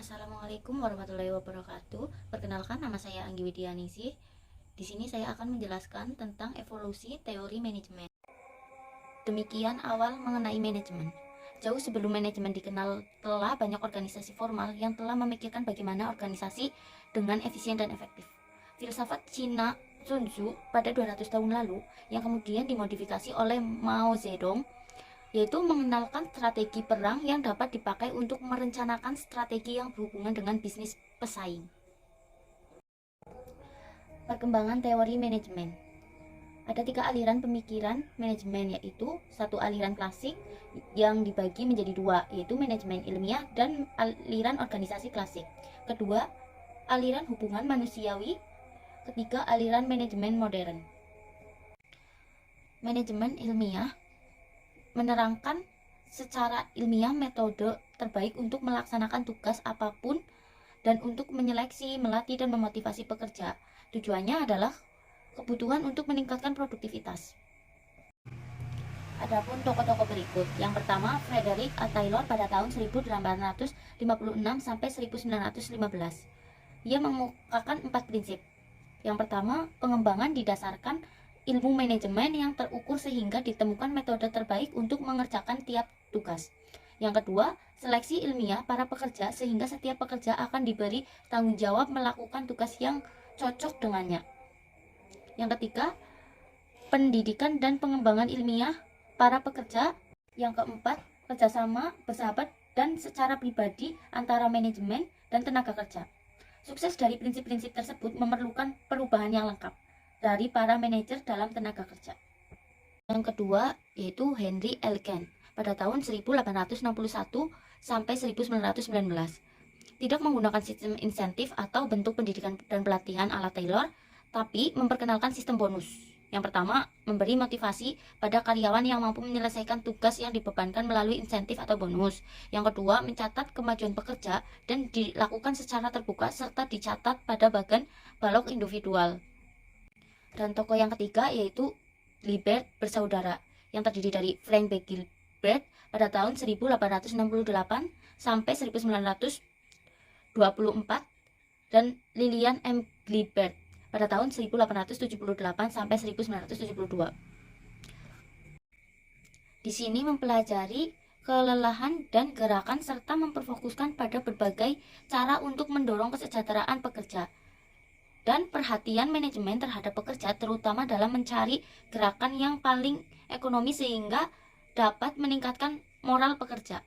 Assalamualaikum warahmatullahi wabarakatuh. Perkenalkan, nama saya Anggi Widianingsih. Di sini saya akan menjelaskan tentang evolusi teori manajemen. Demikian awal mengenai manajemen. Jauh sebelum manajemen dikenal, telah banyak organisasi formal yang telah memikirkan bagaimana organisasi dengan efisien dan efektif. Filsafat Cina Sun Tzu pada 200 tahun lalu yang kemudian dimodifikasi oleh Mao Zedong, yaitu mengenalkan strategi perang yang dapat dipakai untuk merencanakan strategi yang berhubungan dengan bisnis pesaing. Perkembangan teori manajemen. Ada 3 aliran pemikiran manajemen, yaitu satu aliran klasik yang dibagi menjadi 2, yaitu manajemen ilmiah dan aliran organisasi klasik. Kedua, aliran hubungan manusiawi. Ketiga, aliran manajemen modern. Manajemen ilmiah menerangkan secara ilmiah metode terbaik untuk melaksanakan tugas apapun dan untuk menyeleksi, melatih, dan memotivasi pekerja. Tujuannya adalah kebutuhan untuk meningkatkan produktivitas. Adapun tokoh-tokoh berikut. Yang pertama, Frederick A. Taylor pada tahun 1856 sampai 1915. Ia mengemukakan 4 prinsip. Yang pertama, pengembangan didasarkan ilmu manajemen yang terukur sehingga ditemukan metode terbaik untuk mengerjakan tiap tugas. Yang kedua, seleksi ilmiah para pekerja sehingga setiap pekerja akan diberi tanggung jawab melakukan tugas yang cocok dengannya. Yang ketiga, pendidikan dan pengembangan ilmiah para pekerja. Yang keempat, kerjasama, bersahabat, dan secara pribadi antara manajemen dan tenaga kerja. Sukses dari prinsip-prinsip tersebut memerlukan perubahan yang lengkap dari para manajer dalam tenaga kerja. Yang kedua, yaitu Henry L. Kent pada tahun 1861 sampai 1919. Tidak menggunakan sistem insentif atau bentuk pendidikan dan pelatihan ala Taylor, tapi memperkenalkan sistem bonus. Yang pertama, memberi motivasi pada karyawan yang mampu menyelesaikan tugas yang dibebankan melalui insentif atau bonus. Yang kedua, mencatat kemajuan pekerja dan dilakukan secara terbuka serta dicatat pada bagan balok individual. Dan tokoh yang ketiga yaitu Gilbert bersaudara yang terdiri dari Frank B. Gilbert pada tahun 1868 sampai 1924 dan Lillian M. Gilbert pada tahun 1878 sampai 1972. Di sini mempelajari kelelahan dan gerakan serta memperfokuskan pada berbagai cara untuk mendorong kesejahteraan pekerja dan perhatian manajemen terhadap pekerja, terutama dalam mencari gerakan yang paling ekonomi sehingga dapat meningkatkan moral pekerja.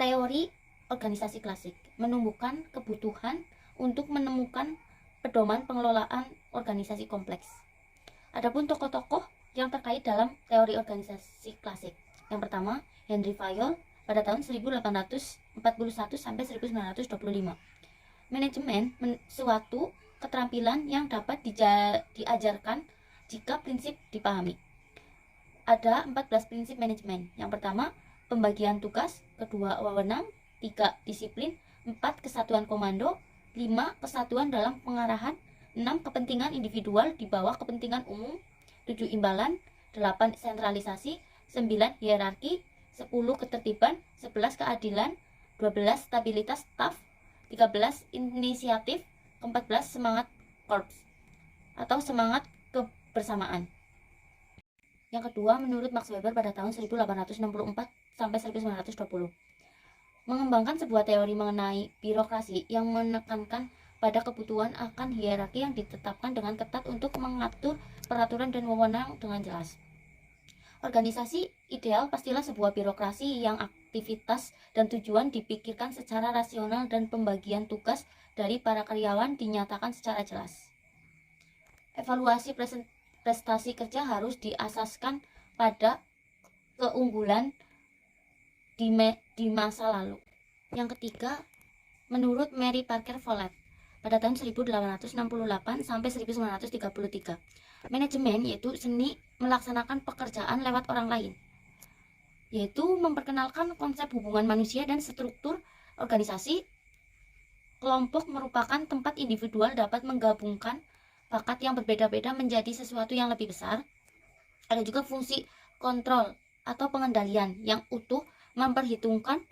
Teori organisasi klasik menumbuhkan kebutuhan untuk menemukan pedoman pengelolaan organisasi kompleks. Adapun tokoh-tokoh yang terkait dalam teori organisasi klasik. Yang pertama, Henry Fayol pada tahun 1841 sampai 1925. Manajemen suatu keterampilan yang dapat diajarkan jika prinsip dipahami. Ada 14 prinsip manajemen. Yang pertama, pembagian tugas. Kedua, wewenang. 3, disiplin. 4, kesatuan komando. 5, kesatuan dalam pengarahan. 6, kepentingan individual di bawah kepentingan umum. 7, imbalan. 8, sentralisasi. 9, hierarki. 10, ketertiban. 11, keadilan. 12, stabilitas staf. 13, inisiatif. 14, semangat korps atau semangat kebersamaan. Yang kedua, menurut Max Weber pada tahun 1864 sampai 1920, mengembangkan sebuah teori mengenai birokrasi yang menekankan pada kebutuhan akan hierarki yang ditetapkan dengan ketat untuk mengatur peraturan dan wewenang dengan jelas. Organisasi ideal pastilah sebuah birokrasi yang aktivitas dan tujuan dipikirkan secara rasional dan pembagian tugas dari para karyawan dinyatakan secara jelas. Evaluasi prestasi kerja harus diasaskan pada keunggulan di masa lalu. Yang ketiga, menurut Mary Parker Follett pada tahun 1868 sampai 1933, manajemen yaitu seni melaksanakan pekerjaan lewat orang lain, yaitu memperkenalkan konsep hubungan manusia dan struktur organisasi. Kelompok merupakan tempat individual dapat menggabungkan bakat yang berbeda-beda menjadi sesuatu yang lebih besar. Ada juga fungsi kontrol atau pengendalian yang utuh memperhitungkan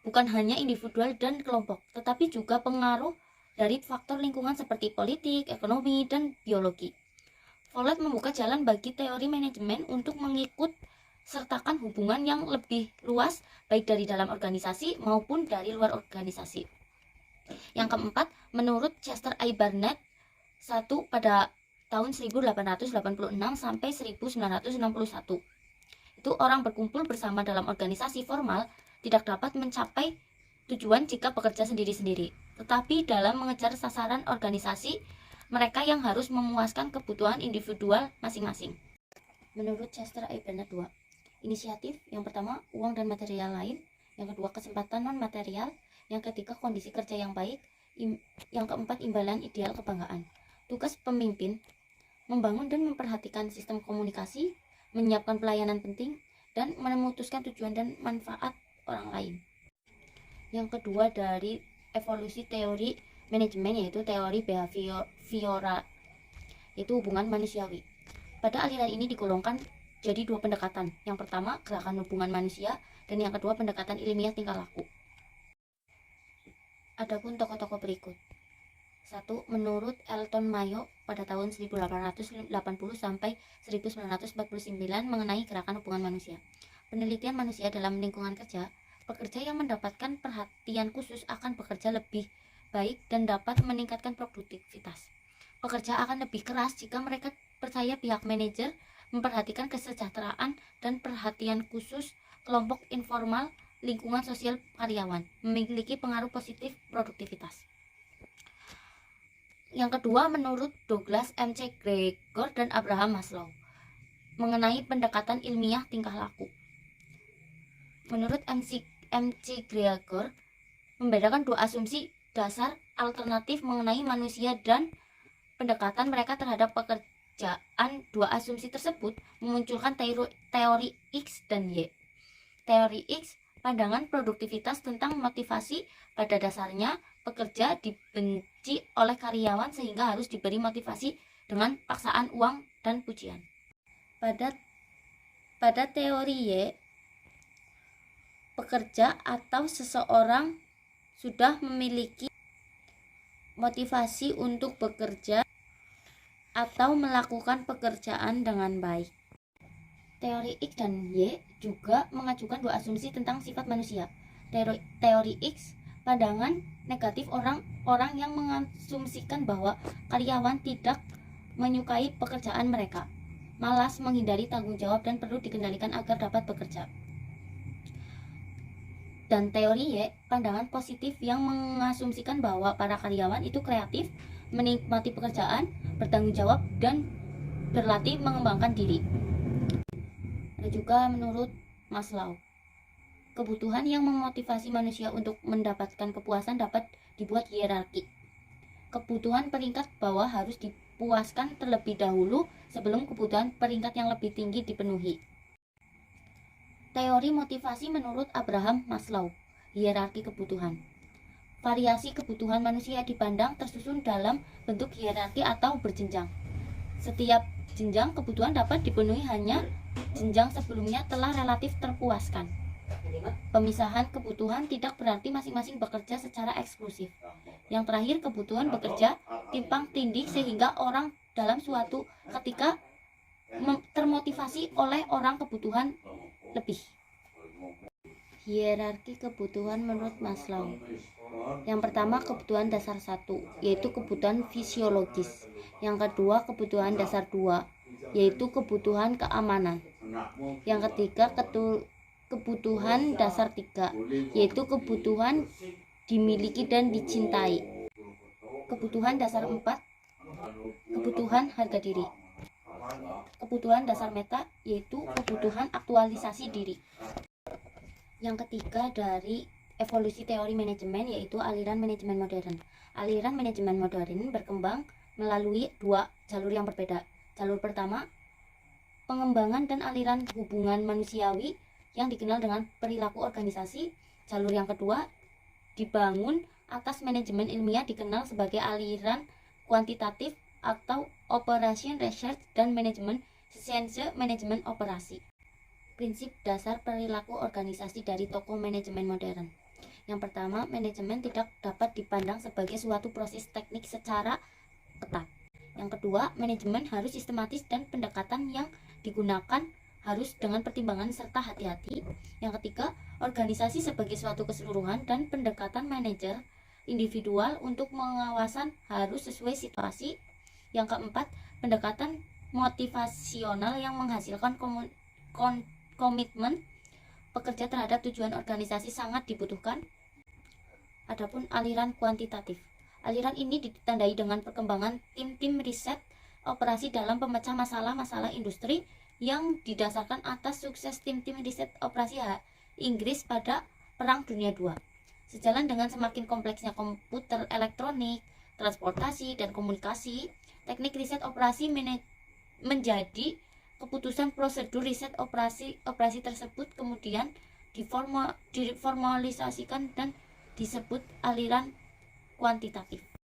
bukan hanya individual dan kelompok, tetapi juga pengaruh dari faktor lingkungan seperti politik, ekonomi, dan biologi. Follett membuka jalan bagi teori manajemen untuk mengikut sertakan hubungan yang lebih luas baik dari dalam organisasi maupun dari luar organisasi. Yang keempat, menurut Chester I. Barnett pada tahun 1886 sampai 1961, itu orang berkumpul bersama dalam organisasi formal tidak dapat mencapai tujuan jika bekerja sendiri-sendiri, tetapi dalam mengejar sasaran organisasi, mereka yang harus memuaskan kebutuhan individual masing-masing. Menurut Chester I. Barnett 2, inisiatif, yang pertama uang dan material lain, yang kedua kesempatan non material, yang ketiga kondisi kerja yang baik, yang keempat imbalan ideal kebanggaan. Tugas pemimpin membangun dan memperhatikan sistem komunikasi, menyiapkan pelayanan penting, dan memutuskan tujuan dan manfaat orang lain. Yang kedua dari evolusi teori manajemen yaitu teori behavioral, yaitu hubungan manusiawi. Pada aliran ini digolongkan jadi dua pendekatan. Yang pertama, gerakan hubungan manusia, dan yang kedua, pendekatan ilmiah tingkah laku. Adapun tokoh-tokoh berikut. 1. Menurut Elton Mayo pada tahun 1880 sampai 1949 mengenai gerakan hubungan manusia. Penelitian manusia dalam lingkungan kerja, pekerja yang mendapatkan perhatian khusus akan bekerja lebih baik dan dapat meningkatkan produktivitas. Pekerja akan lebih keras jika mereka percaya pihak manajer memperhatikan kesejahteraan dan perhatian khusus kelompok informal lingkungan sosial karyawan, memiliki pengaruh positif produktivitas. Yang kedua, menurut Douglas M.C. Gregor dan Abraham Maslow mengenai pendekatan ilmiah tingkah laku. Menurut M.C. Gregor membedakan dua asumsi dasar alternatif mengenai manusia dan pendekatan mereka terhadap pekerjaan. Dua asumsi tersebut memunculkan teori X dan Y. Teori X, pandangan produktivitas tentang motivasi. Pada dasarnya, pekerja dibenci oleh karyawan sehingga harus diberi motivasi dengan paksaan uang dan pujian. Pada teori Y, pekerja atau seseorang sudah memiliki motivasi untuk bekerja atau melakukan pekerjaan dengan baik. Teori X dan Y juga mengajukan dua asumsi tentang sifat manusia. Teori X, pandangan negatif orang-orang yang mengasumsikan bahwa karyawan tidak menyukai pekerjaan mereka, malas, menghindari tanggung jawab, dan perlu dikendalikan agar dapat bekerja. Dan teori Y, pandangan positif yang mengasumsikan bahwa para karyawan itu kreatif, menikmati pekerjaan, bertanggung jawab, dan berlatih mengembangkan diri. Ada juga menurut Maslow, kebutuhan yang memotivasi manusia untuk mendapatkan kepuasan dapat dibuat hierarki. Kebutuhan peringkat bawah harus dipuaskan terlebih dahulu sebelum kebutuhan peringkat yang lebih tinggi dipenuhi. Teori motivasi menurut Abraham Maslow, hierarki kebutuhan. Variasi kebutuhan manusia dipandang tersusun dalam bentuk hierarki atau berjenjang. Setiap jenjang kebutuhan dapat dipenuhi hanya jenjang sebelumnya telah relatif terpuaskan. Pemisahan kebutuhan tidak berarti masing-masing bekerja secara eksklusif. Yang terakhir, kebutuhan bekerja timpang tindih sehingga orang dalam suatu ketika termotivasi oleh orang kebutuhan lebih. Hierarki kebutuhan menurut Maslow. Yang pertama, kebutuhan dasar 1, yaitu kebutuhan fisiologis. Yang kedua, kebutuhan dasar 2, yaitu kebutuhan keamanan. Yang ketiga, kebutuhan dasar 3, yaitu kebutuhan dimiliki dan dicintai. Kebutuhan dasar 4, kebutuhan harga diri. Kebutuhan dasar meta, yaitu kebutuhan aktualisasi diri. Yang ketiga dari evolusi teori manajemen, yaitu aliran manajemen modern. Aliran manajemen modern berkembang melalui dua jalur yang berbeda. Jalur pertama, pengembangan dan aliran hubungan manusiawi yang dikenal dengan perilaku organisasi. Jalur yang kedua dibangun atas manajemen ilmiah dikenal sebagai aliran kuantitatif atau operation research dan manajemen science manajemen operasi. Prinsip dasar perilaku organisasi dari tokoh manajemen modern. Yang pertama, manajemen tidak dapat dipandang sebagai suatu proses teknik secara ketat. Yang kedua, manajemen harus sistematis dan pendekatan yang digunakan harus dengan pertimbangan serta hati-hati. Yang ketiga, organisasi sebagai suatu keseluruhan dan pendekatan manajer individual untuk pengawasan harus sesuai situasi. Yang keempat, pendekatan motivasional yang menghasilkan komitmen pekerja terhadap tujuan organisasi sangat dibutuhkan. Adapun aliran kuantitatif. Aliran ini ditandai dengan perkembangan tim-tim riset operasi dalam pemecah masalah-masalah industri yang didasarkan atas sukses tim-tim riset operasi Inggris pada Perang Dunia II. Sejalan dengan semakin kompleksnya komputer elektronik, transportasi, dan komunikasi, teknik riset operasi menjadi keputusan prosedur riset operasi tersebut kemudian diformalisasikan dan disebut aliran kuantitatif.